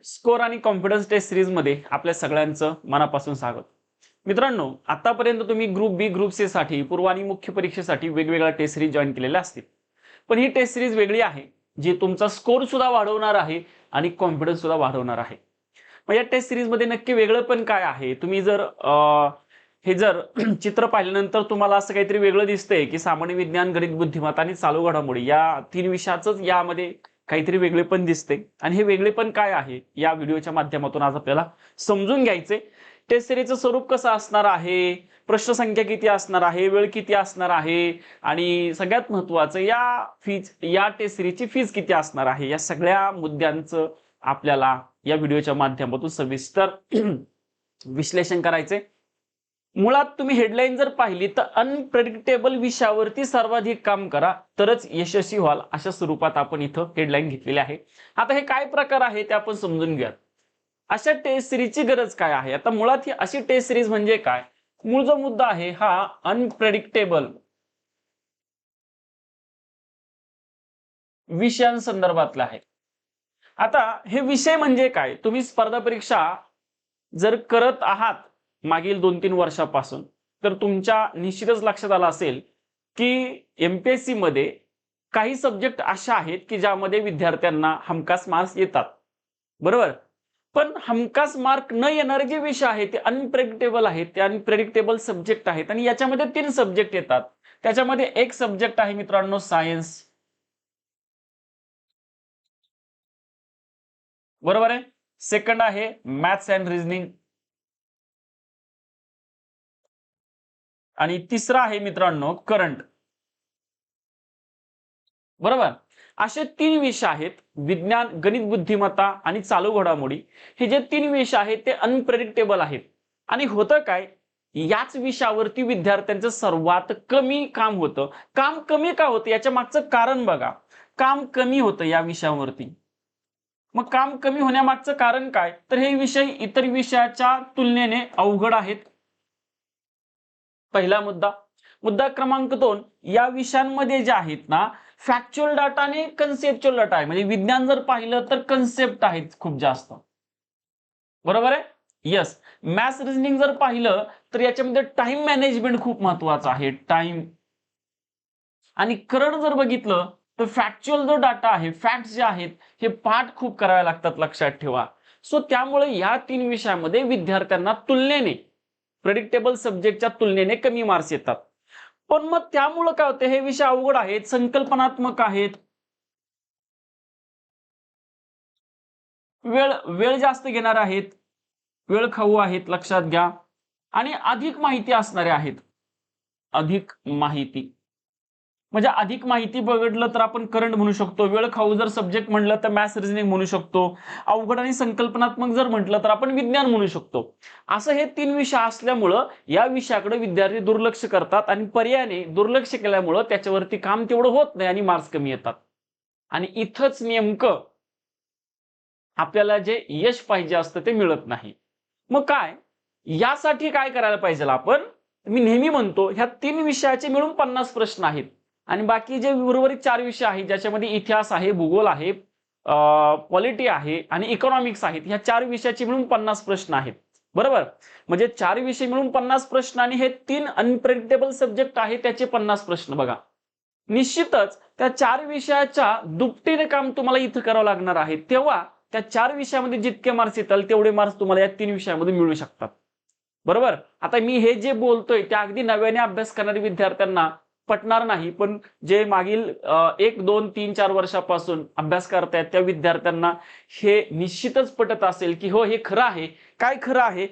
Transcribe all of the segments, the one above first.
Score आणि confidence taste series मध्ये आपल्या सगळ्यांचं मनापासून स्वागत. मित्रांनो, आतापर्यंत तुम्ही ग्रुप बी ग्रुप सी साठी पूर्व आणि मुख्य परीक्षेसाठी वेगवेगळ्या टेस्ट सिरीज जॉईन केलेल्या असतील. पण ही टेस्ट सिरीज वेगळी आहे जी तुमचा स्कोर सुद्धा वाढवणार आहे आणि कॉन्फिडन्स सुद्धा वाढवणार आहे. मग या टेस्ट सिरीज मध्ये नक्की वेगळं पण काय आहे? तुम्ही जर हे जर चित्र पाहिल्यानंतर तुम्हाला असं काहीतरी वेगळं दिसतंय की सामान्य विज्ञान, गणित, बुद्धिमत्ता आणि चालू घडामोडी या तीन विषयाचंच यामध्ये काहीतरी वेगळे पण दिसते आणि हे वेगळे पण काय आहे या व्हिडिओच्या माध्यमातून आज आपल्याला समजून घ्यायचे. टेस्ट सिरीजचं स्वरूप कसं असणार आहे, प्रश्न संख्या किती असणार आहे, वेळ किती असणार आहे आणि सगळ्यात महत्त्वाचं या टेस्ट सिरीजची फीज किती असणार आहे, या सगळ्या मुद्द्यांचं आपल्याला या व्हिडिओच्या माध्यमातून सविस्तर विश्लेषण करायचे. मुळात तुम्ही हेडलाईन जर पाहिली तर अनप्रेडिक्टेबल विषयावरती सर्वाधिक काम करा तरच यशस्वी व्हाल, अशा स्वरूपात आपण इथं हेडलाईन घेतलेली आहे. आता हे काय प्रकार आहे ते आपण समजून घ्या. अशा टेस्ट सिरीजची गरज काय आहे? आता मुळात ही अशी टेस्ट सिरीज म्हणजे काय? मूळ जो मुद्दा आहे हा अनप्रेडिक्टेबल विषयांसंदर्भातला आहे. आता हे विषय म्हणजे काय? तुम्ही स्पर्धा परीक्षा जर करत आहात मागील 2-3 वर्षापासून तर तुमच्या निश्चितच लक्षात आलं असेल की एमपीएससी मध्ये काही सब्जेक्ट अशा आहेत की ज्यामध्ये विद्यार्थ्यांना हमखास मार्क्स येतात, बरोबर. पण हमखास मार्क न येणारे जे विषय आहेत ते अनप्रेडिक्टेबल आहेत, ते अनप्रेडिक्टेबल सब्जेक्ट आहेत आणि याच्यामध्ये 3 सब्जेक्ट येतात. त्याच्यामध्ये एक सब्जेक्ट आहे मित्रांनो सायन्स, बरोबर आहे. सेकंड आहे मॅथ्स अँड रिझनिंग आणि तिसरा आहे मित्रांनो करंट, बरोबर. असे 3 विषय आहेत, विज्ञान, गणित, बुद्धिमत्ता आणि चालू घडामोडी. हे जे 3 विषय आहेत ते अनप्रेडिक्टेबल आहेत. आणि होतं काय, याच विषयावरती विद्यार्थ्यांचं सर्वात कमी काम होतं. काम कमी का होतं याच्या मागचं कारण बघा. काम कमी होतं या विषयावरती. मग काम कमी होण्यामागचं कारण काय? तर हे विषय इतर विषयाच्या तुलनेने अवघड आहेत. पहिला मुद्दा. मुद्दा क्रमांक 2, या विषयांमध्ये जे आहेत ना फॅक्च्युअल डाटा आणि कन्सेप्च्युअल डाटा आहे. म्हणजे विज्ञान जर पाहिलं तर कन्सेप्ट आहेत खूप जास्त, बरोबर आहे. यस. मॅथ्स रिझनिंग जर पाहिलं तर याच्यामध्ये टाइम मॅनेजमेंट खूप महत्वाचं आहे, टाइम. आणि करंट जर बघितलं तर फॅक्च्युअल जो डाटा आहे, फॅक्ट्स जे आहेत हे पाठ खूप करावे लागतात, लक्षात ठेवा. सो त्यामुळे या 3 विषयामध्ये विद्यार्थ्यांना तुलनेने प्रेडिक्टेबल सब्जेक्टच्या तुलनेने कमी मार्क्स येतात. पण मग त्यामुळे काय होते, हे विषय अवघड आहेत, संकल्पनात्मक आहेत, वेळ वेळ जास्त घेणार आहेत, वेळ खाऊ आहेत, लक्षात घ्या. आणि अधिक माहिती असणारे आहेत. अधिक माहिती म्हणजे अधिक माहिती बघितलं तर आपण करंट म्हणू शकतो, वेळ खाऊ जर सब्जेक्ट म्हटलं तर मॅथ्स रिझनिंग म्हणू शकतो, अवघड आणि संकल्पनात्मक जर म्हटलं तर आपण विज्ञान म्हणू शकतो. असं हे 3 विषय असल्यामुळं या विषयाकडे विद्यार्थी दुर्लक्ष करतात आणि पर्यायाने दुर्लक्ष केल्यामुळं त्याच्यावरती काम तेवढं होत नाही आणि मार्क्स कमी येतात. आणि इथंच नेमकं आपल्याला जे यश पाहिजे असतं ते मिळत नाही. मग काय, यासाठी काय करायला पाहिजे आपण? मी नेहमी म्हणतो ह्या 3 विषयाचे मिळून 50 प्रश्न आहेत आणि बाकी जे उर्वरित 4 विषय आहेत ज्याच्यामध्ये इतिहास आहे, भूगोल आहे, पॉलिटी आहे आणि इकॉनॉमिक्स आहेत, ह्या 4 विषयाचे मिळून 50 प्रश्न आहेत, बरोबर. म्हणजे 4 विषय मिळून 50 प्रश्न आणि हे 3 अनप्रेडिक्टेबल सब्जेक्ट आहे त्याचे 50 प्रश्न. बघा, निश्चितच त्या 4 विषयाच्या दुपटीने काम तुम्हाला इथं करावं लागणार आहे. तेव्हा त्या 4 विषयामध्ये जितके मार्क्स येतील तेवढे मार्क्स तुम्हाला या 3 विषयामध्ये मिळू शकतात, बरोबर. आता मी हे जे बोलतोय ते अगदी नव्याने अभ्यास करणाऱ्या विद्यार्थ्यांना पटणार नाही, पण जे मागील 1, 2, 3, 4 वर्षापासून अभ्यास करतायत त्या विद्यार्थ्यांना हे निश्चितच पटत असेल की हो हे खरं आहे. काय खरं आहे?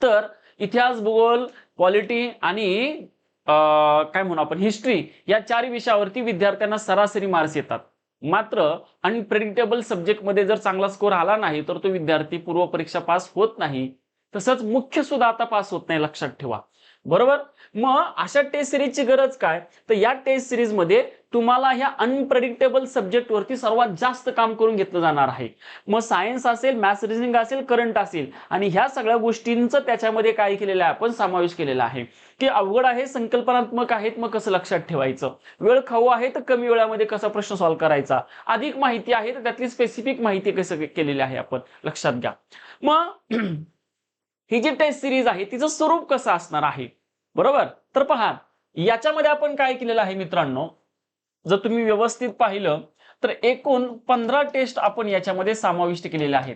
तर इतिहास, भूगोल, पॉलिटी आणि काय म्हणू आपण हिस्ट्री या 4 विषयावरती विद्यार्थ्यांना सरासरी मार्क्स येतात. मात्र अनप्रेडिक्टेबल सब्जेक्ट मध्ये जर चांगला स्कोर आला नाही तर तो विद्यार्थी पूर्व परीक्षा पास होत नाही, तसंच मुख्य सुद्धा आता पास होत नाही, लक्षात ठेवा, बरोबर. मग अशा टेस्ट सिरीजची गरज काय? तर या टेस्ट सिरीज मध्ये तुम्हाला ह्या अनप्रेडिक्टेबल सब्जेक्ट वरती सर्वात जास्त काम करून घेतलं जाणार आहे. मग सायन्स असेल, मॅथ्स, रिझनिंग असेल, करंट असेल, आणि ह्या सगळ्या गोष्टींचं त्याच्यामध्ये काय केलेलं आहे आपण, समावेश केलेला आहे. की अवघड आहे, संकल्पनात्मक आहेत, मग कसं लक्षात ठेवायचं, वेळ खाऊ आहे तर कमी वेळामध्ये कसा प्रश्न सॉल्व्ह करायचा, अधिक माहिती आहे तर त्यातली स्पेसिफिक माहिती कसं केलेली आहे आपण लक्षात घ्या. मग ही जी टेस्ट सिरीज आहे तिचं स्वरूप कसं असणार आहे, बरोबर. तर पहा, याच्यामध्ये आपण काय केलेलं आहे मित्रांनो, जर तुम्ही व्यवस्थित पाहिलं तर एकूण 15 टेस्ट आपण याच्यामध्ये समाविष्ट केलेल्या आहेत.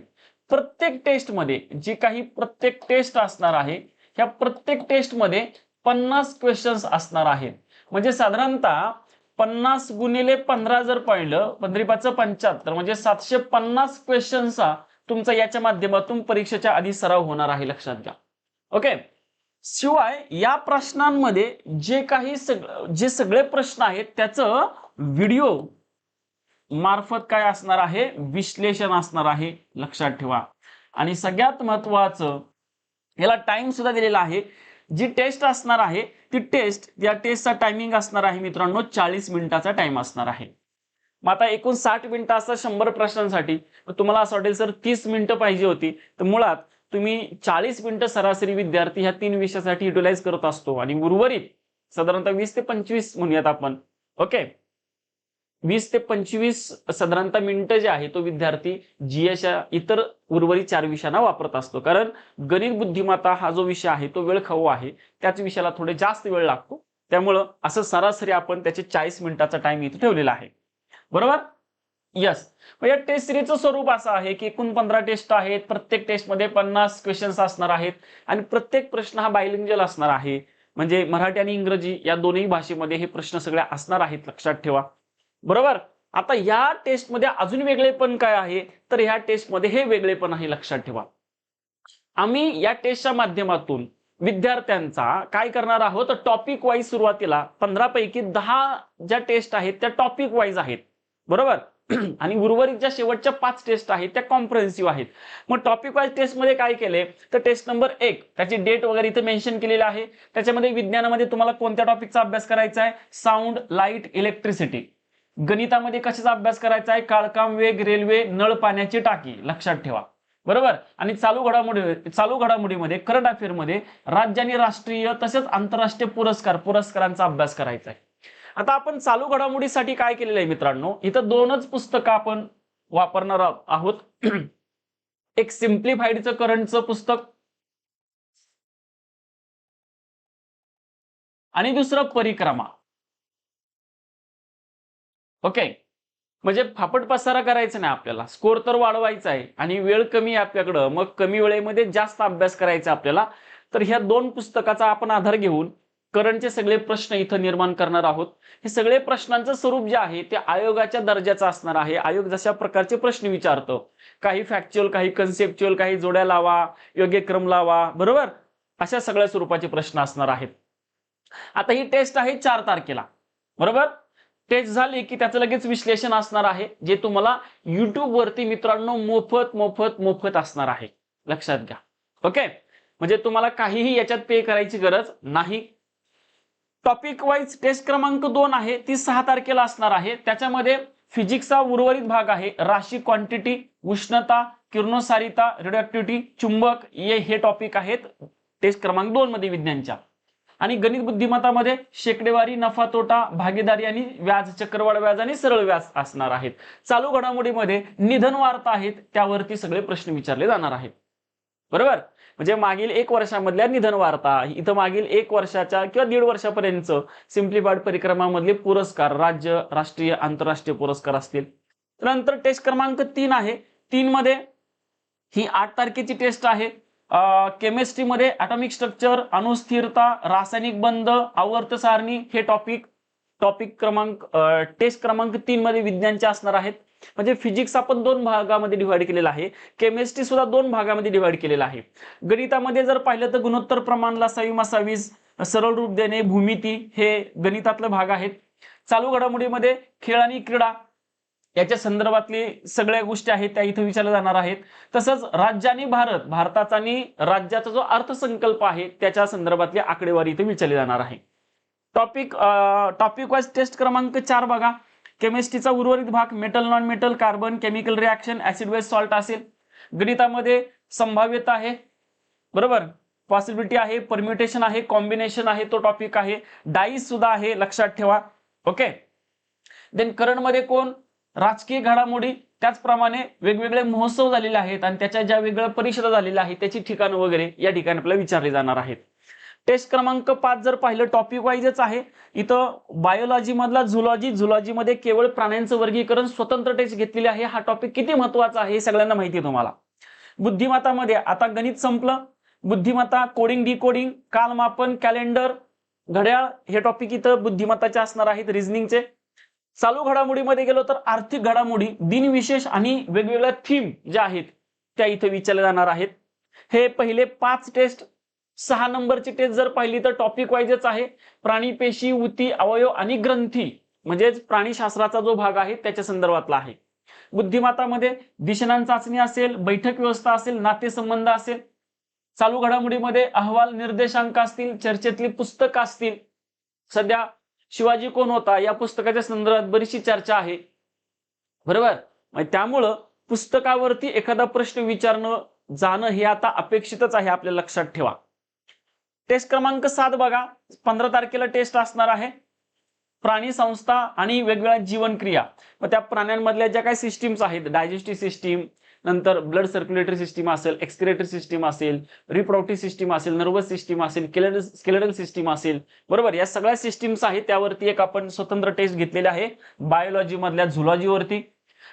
प्रत्येक टेस्टमध्ये जी काही प्रत्येक टेस्ट असणार आहे, ह्या प्रत्येक टेस्टमध्ये 50 क्वेश्चन्स असणार आहेत. म्हणजे साधारणतः 50 गुणिले 15 जर पाहिलं, 15 75, म्हणजे 750 क्वेश्चन्सचा तुमचा याच्या माध्यमातून परीक्षेच्या आधी सराव होणार आहे, लक्षात घ्या. ओके. शिवाय या प्रश्नांमध्ये जे सगळे प्रश्न आहेत त्याचं व्हिडिओ मार्फत काय असणार आहे, विश्लेषण असणार आहे, लक्षात ठेवा. आणि सगळ्यात महत्वाचं, याला टाइम सुद्धा दिलेला आहे. जी टेस्ट असणार आहे ती या टेस्टचा टायमिंग असणार आहे मित्रांनो 40 मिनिटाचा टाइम असणार आहे. मग आता एकूण 60 मिनिटं असतात 100 प्रश्नांसाठी. तुम्हाला असं वाटेल सर 30 मिनिटं पाहिजे होती, तर मुळात तुम्ही 40 मिनिटं सरासरी विद्यार्थी ह्या 3 विषयासाठी युटिलाइज करत असतो, आणि उर्वरित साधारणतः 20 ते 25 म्हणूयात आपण. ओके, 20 ते 25 साधारणतः मिनिटं जे आहे तो विद्यार्थी जीएसच्या इतर उर्वरित 4 विषयांना वापरत असतो. कारण गणित बुद्धिमत्ता हा जो विषय आहे तो वेळ खाऊ आहे, त्याच विषयाला थोडे जास्त वेळ लागतो. त्यामुळं असं सरासरी आपण त्याचे 40 मिनिटाचा टाइम इथे ठेवलेला आहे, बरोबर. यस. या टेस्ट सिरीजचं स्वरूप असं आहे की एकूण 15 टेस्ट आहेत. प्रत्येक टेस्टमध्ये 50 क्वेश्चन्स असणार आहेत, आणि प्रत्येक प्रश्न हा बायलिंग्वल असणार आहे. म्हणजे मराठी आणि इंग्रजी या दोन्ही भाषेमध्ये हे प्रश्न सगळे असणार आहेत, लक्षात ठेवा, बरोबर. आता या टेस्टमध्ये अजून वेगळेपण काय आहे, तर ह्या टेस्टमध्ये हे वेगळेपण आहे, लक्षात ठेवा. आम्ही या टेस्टच्या माध्यमातून विद्यार्थ्यांचा काय करणार आहोत, टॉपिक वाईज सुरुवातीला 15 पैकी 10 ज्या टेस्ट आहेत त्या टॉपिक वाईज आहेत, बरोबर. आणि उर्वरित ज्या शेवटच्या 5 टेस्ट आहेत त्या कॉम्प्रिहेन्सिव्ह आहेत. मग टॉपिक वाईज टेस्ट मध्ये काय केले, तर टेस्ट नंबर 1 त्याची डेट वगैरे इथे मेन्शन केलेली आहे. त्याच्यामध्ये विज्ञानामध्ये तुम्हाला कोणत्या टॉपिकचा अभ्यास करायचा आहे, साऊंड, लाईट, इलेक्ट्रिसिटी. गणितामध्ये कशाचा अभ्यास करायचा आहे, काळकाम, वेग, रेल्वे, नळ, पाण्याची टाकी, लक्षात ठेवा, बरोबर. आणि चालू घडामोडीमध्ये करंट अफेअर मध्ये राज्य आणि राष्ट्रीय तसेच आंतरराष्ट्रीय पुरस्कारांचा अभ्यास करायचा आहे. आता आपण चालू घडामोडीसाठी काय केलेलं आहे मित्रांनो, इथं 2च पुस्तकं आपण वापरणार आहोत. एक सिम्प्लिफाईडचं करंटचं पुस्तक, आणि दुसरं परिक्रमा. ओके. म्हणजे फापट पसारा करायचा नाही आपल्याला, स्कोर तर वाढवायचा आहे, आणि वेळ कमी आहे आपल्याकडं, मग कमी वेळेमध्ये जास्त अभ्यास करायचा आपल्याला. तर ह्या 2 पुस्तकाचा आपण आधार घेऊन करंटचे सगळे प्रश्न इथं निर्माण करणार आहोत. हे सगळे प्रश्नांचं स्वरूप जे आहे ते आयोगाच्या दर्जाचं असणार आहे. आयोग जशा प्रकारचे प्रश्न विचारतो, काही फॅक्च्युअल, काही कन्सेप्च्युअल, काही जोड्या लावा, योग्य क्रम लावा, बरोबर, अशा सगळ्या स्वरूपाचे प्रश्न असणार आहेत. आता ही टेस्ट आहे 4 तारखेला, बरोबर. टेस्ट झाली की त्याचं लगेच विश्लेषण असणार आहे, जे तुम्हाला युट्यूब वरती मित्रांनो मोफत असणार आहे, लक्षात घ्या. ओके. म्हणजे तुम्हाला काहीही याच्यात पे करायची गरज नाही. टॉपिक वाईज टेस्ट क्रमांक 2 आहे, ती 6 तारखेला असणार आहे. त्याच्यामध्ये फिजिक्सचा उर्वरित भाग आहे, राशी, क्वांटिटी, उष्णता, किरणोत्सारिता, रेडिओऍक्टिव्हिटी, चुंबक, हे टॉपिक आहेत टेस्ट क्रमांक 2 मध्ये विज्ञानच्या. आणि गणित बुद्धिमत्तामध्ये शेकडेवारी, नफा तोटा, भागीदारी आणि व्याज, चक्रवाढ व्याज आणि सरळ व्याज असणार आहेत. चालू घडामोडीमध्ये निधन वार्ता आहेत, त्यावरती सगळे प्रश्न विचारले जाणार आहेत, बरोबर. म्हणजे मागील 1 वर्षामधल्या निधन वार्ता, इथं मागील 1 वर्षाच्या किंवा 1.5 वर्षापर्यंत सिम्प्लिफाईड परिक्रमामधले पुरस्कार, राज्य, राष्ट्रीय, आंतरराष्ट्रीय पुरस्कार असतील. नंतर टेस्ट क्रमांक 3 आहे. 3 मध्ये ही 8 तारखेची टेस्ट आहे. केमिस्ट्रीमध्ये ॲटॉमिक स्ट्रक्चर, अणुस्थिरता, रासायनिक बंध, आवर्त सारणी, हे टॉपिक क्रमांक टेस्ट क्रमांक 3 मध्ये विज्ञानचे असणार आहेत. म्हणजे फिजिक्स आपण 2 भागामध्ये डिवाइड केलेला आहे, केमिस्ट्री सुद्धा 2 भागामध्ये डिवाइड केलेला आहे. गणितामध्ये जर पाहिलं तर गुणोत्तर प्रमाणला 27, सरळ रूप देणे, भूमिती, हे गणितातले भाग आहेत. चालू घडामोडीमध्ये खेळ आणि क्रीडा याच्या संदर्भातली सगळ्या गोष्टी आहेत त्या इथे विचारल्या जाणार आहेत. तसंच राज्य आणि भारताचा आणि राज्याचा जो अर्थसंकल्प आहे त्याच्या संदर्भातली आकडेवारी इथे विचारली जाणार आहे. टॉपिक वाईज टेस्ट क्रमांक 4 बघा. केमिस्ट्रीचा उर्वरित भाग metal non metal carbon chemical reaction acid base salt असेल. गणितामध्ये संभाव्यता आहे, बरोबर, पॉसिबिलिटी आहे, परम्युटेशन आहे, कॉम्बिनेशन आहे, तो टॉपिक आहे. डाईस सुद्धा आहे, लक्षात ठेवा. ओके. देन करंट मध्ये कोण, राजकीय घडामोडी, त्याचप्रमाणे वेगवेगळे महोत्सव झालेले आहेत आणि त्याच्या ज्या वेगळ्या परिषदा झालेल्या आहेत त्याची ठिकाणं वगैरे या ठिकाणी आपल्याला विचारले जाणार आहेत. टेस्ट क्रमांक 5 जर पाहिलं टॉपिक वाईजच आहे. इथं बायोलॉजी मधला झुलॉजी मध्ये केवळ प्राण्यांचं वर्गीकरण स्वतंत्र टेस्ट घेतलेली आहे. हा टॉपिक किती महत्वाचा आहे हे सगळ्यांना माहिती आहे तुम्हाला. बुद्धिमत्तामध्ये आता गणित संपलं, बुद्धिमत्ता, कोडिंग डिकोडिंग, कालमापन, कॅलेंडर, घड्याळ हे टॉपिक इथं बुद्धिमत्ताचे असणार आहेत, रिझनिंगचे. चालू घडामोडीमध्ये गेलो तर आर्थिक घडामोडी, दिनविशेष आणि वेगवेगळ्या थीम ज्या आहेत त्या इथे विचारल्या जाणार आहेत. हे पहिले 5 टेस्ट. 6 नंबरची टेस्ट जर पाहिली तर टॉपिक वाईजच आहे. प्राणी, पेशी, उती, अवयव आणि ग्रंथी म्हणजेच प्राणीशास्त्राचा जो भाग आहे त्याच्या संदर्भातला आहे. बुद्धिमत्तामध्ये दिशनान चाचणी असेल, बैठक व्यवस्था असेल, नातेसंबंध असेल. चालू घडामोडीमध्ये अहवाल, निर्देशांक असतील, चर्चेतली पुस्तकं असतील. सध्या शिवाजी कोण होता या पुस्तकाच्या संदर्भात बरीचशी चर्चा आहे, बरोबर. त्यामुळं पुस्तकावरती एखादा प्रश्न विचारणं जाणं हे आता अपेक्षितच आहे, आपल्या लक्षात ठेवा. टेस्ट क्रमांक 7 बघा. 15 तारखेला टेस्ट असणार आहे. प्राणी संस्था आणि वेगवेगळ्या जीवनक्रिया, मग त्या प्राण्यांमधल्या ज्या काही सिस्टीम्स आहेत, डायजेस्टिव्ह सिस्टीम, नंतर ब्लड सर्क्युलेटरी सिस्टीम असेल, एक्सक्रिएटरी सिस्टीम असेल, रिप्रोडक्टिव्ह सिस्टीम असेल, नर्वस सिस्टीम असेल, स्केलेटल सिस्टीम असेल, बरोबर. या सगळ्या सिस्टीम्स आहेत त्यावरती एक आपण स्वतंत्र टेस्ट घेतलेली आहे बायोलॉजी मधल्या झुलॉजीवरती.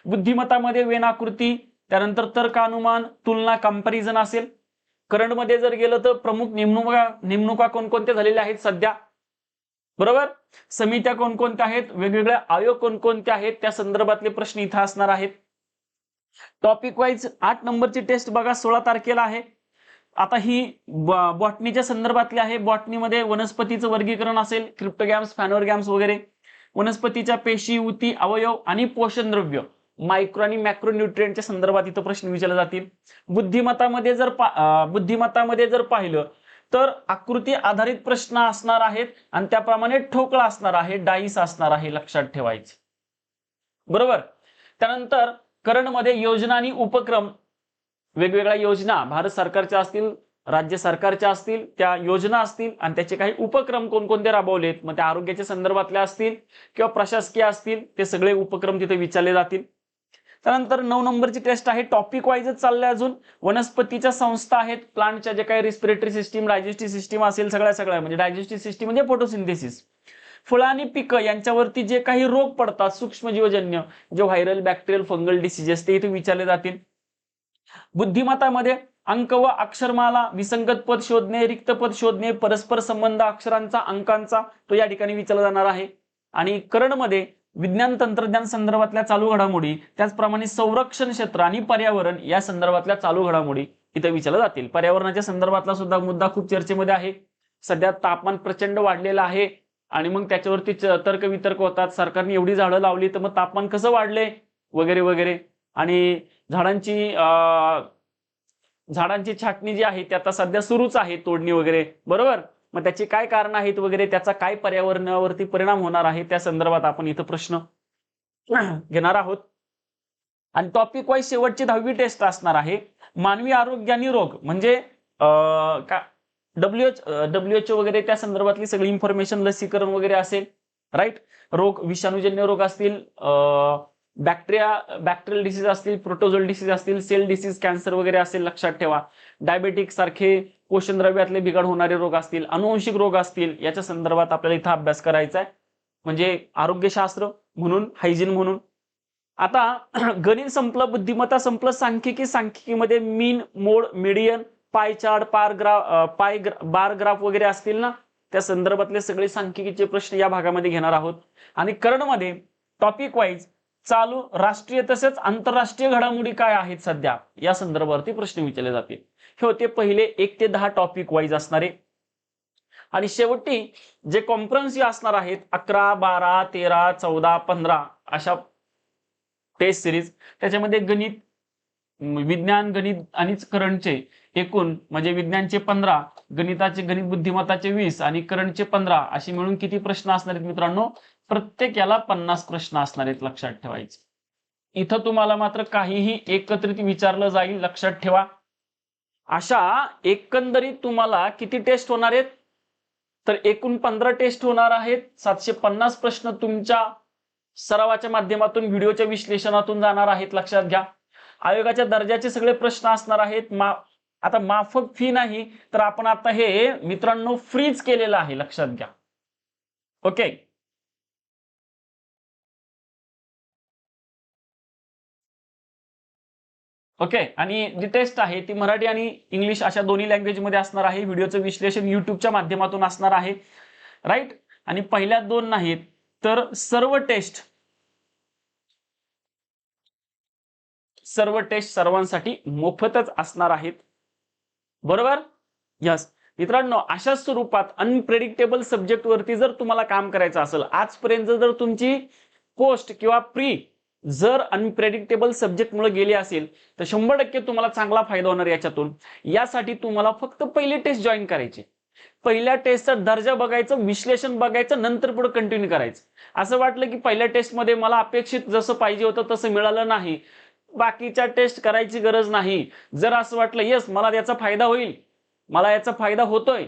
बुद्धिमत्तामध्ये वेनाकृती, त्यानंतर तर्क, अनुमान, तुलना, कंपॅरिझन असेल. करंट मध्ये जर गेलं तर प्रमुख नेमणुका कोणकोणत्या झालेल्या आहेत सध्या, बरोबर. समित्या कोणकोणत्या आहेत, वेगवेगळे आयोग कोणकोणते आहेत त्या संदर्भातले प्रश्न इथं असणार आहेत. टॉपिक वाईज 8 नंबरची टेस्ट बघा 16 तारखेला आहे. आता ही बॉटनीच्या संदर्भातली आहे. बॉटनीमध्ये वनस्पतीचं वर्गीकरण असेल, क्रिप्टोगॅम्स, फॅनोरगॅम्स वगैरे. वनस्पतीच्या पेशी, उती, अवयव आणि पोषण द्रव्य, मायक्रो आणि मॅक्रो न्यूट्रिएंटच्या संदर्भात इथं प्रश्न विचारले जातील. बुद्धिमत्तामध्ये जर पाहिलं तर आकृती आधारित प्रश्न असणार आहेत आणि त्याप्रमाणे ठोकळा असणार आहे, डाईस असणार आहे, लक्षात ठेवायचे, बरोबर. त्यानंतर करंट मध्ये योजना आणि उपक्रम, वेगवेगळ्या योजना भारत सरकारच्या असतील, राज्य सरकारच्या असतील, त्या योजना असतील आणि त्याचे काही उपक्रम कोणकोणते राबवलेत, मग त्या आरोग्याच्या संदर्भातल्या असतील किंवा प्रशासकीय असतील, ते सगळे उपक्रम तिथे विचारले जातील. त्यानंतर 9 नंबरची टेस्ट आहे. टॉपिक वाईजच चाललंय अजून. वनस्पतीच्या संस्था आहेत, प्लांटच्या जे काही रिस्पिरेटरी सिस्टीम, डायजेस्टिव्ह सिस्टीम असेल, सगळ्या म्हणजे डायजेस्टिव्ह सिस्टीम म्हणजे फोटोसिंथेसिस. फळं आणि पिकं यांच्यावरती जे काही रोग पडतात सूक्ष्मजीवजन्य, जे व्हायरल, बॅक्टेरियल, फंगल डिसीजेस, ते इथे विचारले जातील. बुद्धिमत्तामध्ये अंक व अक्षरमाला, विसंगत पद शोधणे, रिक्त पद शोधणे, परस्पर संबंध अक्षरांचा, अंकांचा, तो या ठिकाणी विचारला जाणार आहे. आणि करंट मध्ये विज्ञान तंत्रज्ञान संदर्भातल्या चालू घडामोडी, त्याचप्रमाणे संरक्षण क्षेत्र आणि पर्यावरण या संदर्भातल्या चालू घडामोडी इथे विचारल्या जातील. पर्यावरणाच्या संदर्भातला सुद्धा मुद्दा खूप चर्चेमध्ये आहे. सध्या तापमान प्रचंड वाढलेलं आहे आणि मग त्याच्यावरती तर्क वितर्क होतात. सरकारने एवढी झाडं लावली तर मग तापमान कसं वाढले वगैरे वगैरे. आणि झाडांची छाटणी जी आहे ती आता सध्या सुरूच आहे, तोडणी वगैरे, बरोबर. मग त्याची काय कारण आहेत वगैरे, त्याचा काय पर्यावरणावरती परिणाम होणार आहे त्या संदर्भात आपण इथं प्रश्न घेणार आहोत. आणि टॉपिक वाईज शेवटची 10वी टेस्ट असणार आहे. मानवी आरोग्य आणि रोग म्हणजे WHO वगैरे त्या संदर्भातली सगळी इन्फॉर्मेशन, लसीकरण वगैरे असेल, राईट. रोग, विषाणूजन्य रोग असतील, बॅक्टेरियल डिसीज असतील, प्रोटोझोल डिसीज असतील, सेल डिसीज, कॅन्सर वगैरे असेल, लक्षात ठेवा. डायबेटिक सारखे पोषण द्रव्यातले बिघाड होणारे रोग असतील, अनुवंशिक रोग असतील, याच्या संदर्भात आपल्याला इथं अभ्यास करायचा आहे, म्हणजे आरोग्यशास्त्र म्हणून, हायजीन म्हणून. आता गणित संपलं, बुद्धिमत्ता संपलं, सांख्यिकीमध्ये mean, mode, median, pie chart, bar graph वगैरे असतील ना, त्या संदर्भातले सगळे सांख्यिकीचे प्रश्न या भागामध्ये घेणार आहोत. आणि करंट मध्ये टॉपिक वाईज चालू राष्ट्रीय तसेच आंतरराष्ट्रीय घडामोडी काय आहेत सध्या या संदर्भावरती प्रश्न विचारले जातील. हे होते पहिले 1 ते 10 टॉपिक वाईज असणारे. आणि शेवटी जे कॉम्प्रिहेन्सिव्ह असणार आहेत 11, 12, 13, 14, 15 अशा टेस्ट सिरीज, त्याच्यामध्ये गणित, विज्ञान, गणित आणि करंटचे एकूण म्हणजे विज्ञानचे 15, गणिताचे गणित बुद्धिमत्ताचे 20 आणि करंटचे 15 अशी मिळून किती प्रश्न असणार आहेत मित्रांनो? प्रत्येक याला 50 प्रश्न असणार आहेत, लक्षात ठेवायचे. इथं तुम्हाला मात्र काहीही एकत्रित विचारलं जाईल, लक्षात ठेवा. अशा एकंदरीत तुम्हाला किती टेस्ट होणार आहेत? तर एकूण 15 टेस्ट होणार आहेत. 750 प्रश्न तुमच्या सरावाच्या माध्यमातून व्हिडिओच्या विश्लेषणातून जाणार आहेत, लक्षात घ्या. आयोगाच्या दर्जाचे सगळे प्रश्न असणार आहेत. आता माफक फी नाही, तर आपण आता हे मित्रांनो फ्रीज केलेलं आहे, लक्षात घ्या. ओके. ओके. आणि जी टेस्ट आहे ती मराठी आणि इंग्लिश अशा दोन्ही लँग्वेज मध्ये असणार आहे. व्हिडिओचं विश्लेषण युट्यूबच्या माध्यमातून असणार आहे, राईट. आणि पहिल्या 2 नाहीत, तर सर्व टेस्ट सर्वांसाठी मोफतच असणार आहेत, बरोबर. यस मित्रांनो, अशा स्वरूपात अनप्रेडिक्टेबल सब्जेक्ट वरती जर तुम्हाला काम करायचं असेल, आजपर्यंत जर तुमची पोस्ट किंवा प्री जर अनप्रेडिक्टेबल सब्जेक्ट मुळे गेली असेल, तर 100% तुम्हाला चांगला फायदा होणार याच्यातून. यासाठी तुम्हाला फक्त पहिली टेस्ट जॉईन करायची. पहिल्या टेस्टचा दर्जा बघायचं, विश्लेषण बघायचं, नंतर पुढे कंटिन्यू करायचं. असं वाटलं की पहिल्या टेस्टमध्ये मला अपेक्षित जसं पाहिजे होतं तसं मिळालं नाही, बाकीच्या टेस्ट करायची गरज नाही. जर असं वाटलं येस मला याचा फायदा होईल, मला याचा फायदा होतोय,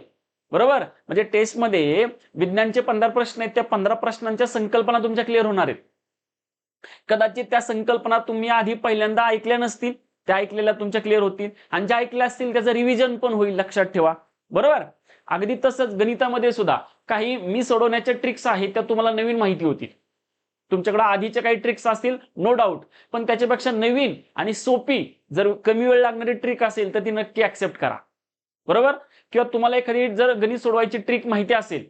बरोबर, म्हणजे टेस्टमध्ये विज्ञानचे 15 प्रश्न आहेत, त्या 15 प्रश्नांच्या संकल्पना तुमच्या क्लिअर होणार आहेत. कदाचित त्या संकल्पना तुम्ही आधी पहिल्यांदा ऐकल्या नसतील, त्या ऐकलेल्या तुमच्या क्लिअर होतील, आणि ज्या ऐकल्या असतील त्याचं रिव्हिजन पण होईल, लक्षात ठेवा, बरोबर. अगदी तसंच गणितामध्ये सुद्धा काही मी सोडवण्याच्या ट्रिक्स आहेत, त्या तुम्हाला नवीन माहिती होतील. तुमच्याकडे आधीच्या काही ट्रिक्स असतील नो डाऊट, पण त्याच्यापेक्षा नवीन आणि सोपी जर कमी वेळ लागणारी ट्रिक असेल तर ती नक्की ऍक्सेप्ट करा, बरोबर. किंवा तुम्हाला एखादी जर गणित सोडवायची ट्रिक माहिती असेल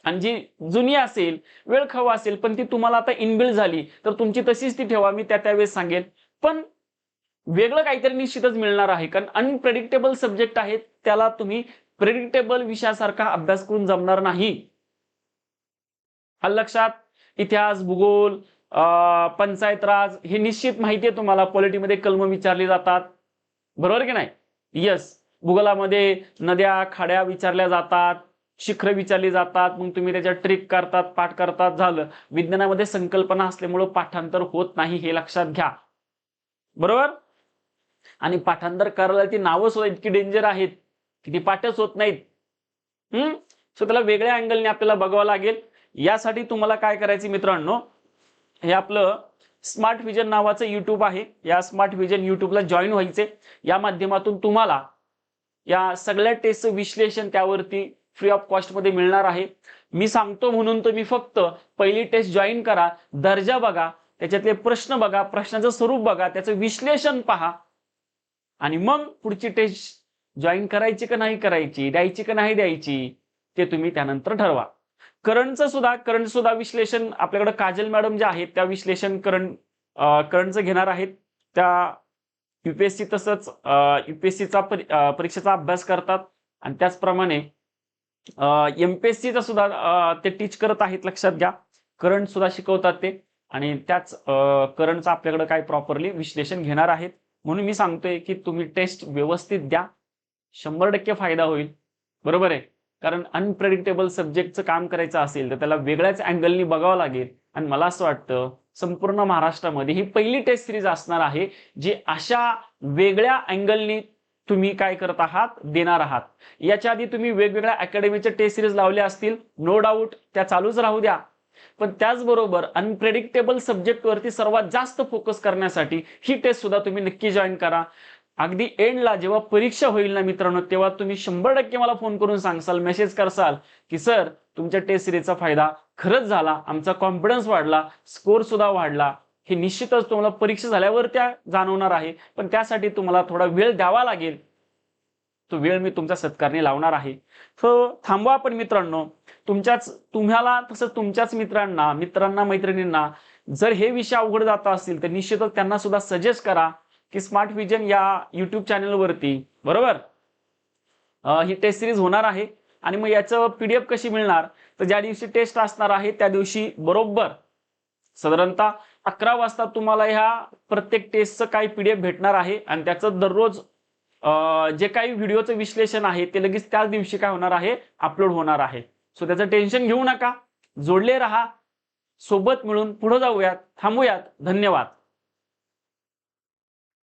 आणि जी जुनी असेल, वेळ खाऊ असेल, पण ती तुम्हाला आता इनबिल्ड झाली, तर तुमची तशीच ती ठेवा, मी त्यावेळेस सांगेल. पण वेगळं काहीतरी निश्चितच मिळणार आहे, कारण अनप्रेडिक्टेबल सब्जेक्ट आहेत, त्याला तुम्ही प्रेडिक्टेबल विषयासारखा अभ्यास करून जमणार नाही. लक्षात. इतिहास, भूगोल, पंचायत राज हे निश्चित माहिती आहे तुम्हाला. पॉलिटीमध्ये कलम विचारली जातात, बरोबर की नाही? यस. भूगोलामध्ये नद्या, खाड्या विचारल्या जातात, शिखर विचारली जातात, मग तुम्ही त्याच्या ट्रिक करतात, पाठ करतात, झालं. विज्ञानामध्ये संकल्पना असल्यामुळे पाठांतर होत नाही, हे लक्षात घ्या, बरोबर. आणि पाठांतर करायला ती नावं सुद्धा इतकी डेंजर आहेत की ती पाठच होत नाहीत. सो त्याला वेगळ्या अँगलने आपल्याला बघावं लागेल. यासाठी तुम्हाला काय करायचं मित्रांनो, हे आपलं स्मार्ट व्हिजन नावाचं युट्यूब आहे, या स्मार्ट व्हिजन युट्यूबला जॉईन व्हायचे. या माध्यमातून तुम्हाला या सगळ्या टेस्टचं विश्लेषण त्यावरती फ्री ऑफ कॉस्ट मध्ये मिळणार आहे. मी सांगतो म्हणून तुम्ही फक्त पहिली टेस्ट जॉईन करा, दर्जा बघा, त्याच्यातले प्रश्न बघा, प्रश्नाचं स्वरूप बघा, त्याचं विश्लेषण पहा, आणि मग पुढची टेस्ट जॉईन करायची का नाही करायची, द्यायची का नाही द्यायची, ते तुम्ही त्यानंतर ठरवा. करंट सुद्धा विश्लेषण आपल्याकडे काजल मॅडम ज्या आहेत त्या विश्लेषण करंटचं घेणार आहेत. त्या युपीएससी तसंच युपीएससीचा परीक्षेचा अभ्यास करतात, आणि त्याचप्रमाणे एमपीएससीचा सुद्धा ते टीच करत आहेत, लक्षात घ्या. करंट सुद्धा शिकवतात ते, आणि त्याच करंटचं आपल्याकडे काय प्रॉपरली विश्लेषण घेणार आहेत. म्हणून मी सांगतोय की तुम्ही टेस्ट व्यवस्थित द्या, 100% फायदा होईल, बरोबर आहे. कारण अनप्रेडिक्टेबल सब्जेक्टचं काम करायचं असेल तर त्याला वेगळ्याच अँगलनी बघावं लागेल. आणि मला असं वाटतं संपूर्ण महाराष्ट्रामध्ये ही पहिली टेस्ट सिरीज असणार आहे जी अशा वेगळ्या अँगलनी तुम्ही काय करत आहात, देणार आहात. याच्या आधी तुम्ही वेगवेगळ्या अकॅडमीच्या टेस्ट सिरीज लावल्या असतील, नो डाऊट त्या चालूच राहू द्या. पण त्याचबरोबर अनप्रेडिक्टेबल सब्जेक्ट वरती सर्वात जास्त फोकस करण्यासाठी ही टेस्ट सुद्धा तुम्ही नक्की जॉईन करा. अगदी एंडला जेव्हा परीक्षा होईल ना मित्रांनो, तेव्हा तुम्ही 100% मला फोन करून सांगसाल, मेसेज करसाल की सर तुमच्या टेस्ट सिरीजचा फायदा खरंच झाला, आमचा कॉन्फिडन्स वाढला, स्कोर सुद्धा वाढला. हे निश्चितच तुम्हाला परीक्षा झाल्यावर त्या जाणवणार आहे, पण त्यासाठी तुम्हाला थोडा वेळ द्यावा लागेल. तो वेळ मी तुमच्या सत्कारणी लावणार आहे. सो थांबवा. पण मित्रांनो, तुम्हाला तसंच तुमच्याच मित्रांना मैत्रिणींना जर हे विषय अवघड जात असतील तर निश्चितच त्यांना सुद्धा सजेस्ट करा की स्मार्ट व्हिजन या युट्यूब चॅनलवरती, बरोबर, ही टेस्ट सिरीज होणार आहे. आणि मग याचं पीडीएफ कशी मिळणार, तर ज्या दिवशी टेस्ट असणार आहे त्या दिवशी बरोबर साधारणतः 11 वाजता तुम्हाला ह्या प्रत्येक टेस्टचं काही पीडीएफ भेटणार आहे, आणि त्याचं दररोज जे काही व्हिडिओचं विश्लेषण आहे ते लगेच त्याच दिवशी काय होणार आहे, अपलोड होणार आहे. सो त्याचं टेन्शन घेऊ नका, जोडले राहा, सोबत मिळून पुढे जाऊयात, थांबूयात. धन्यवाद.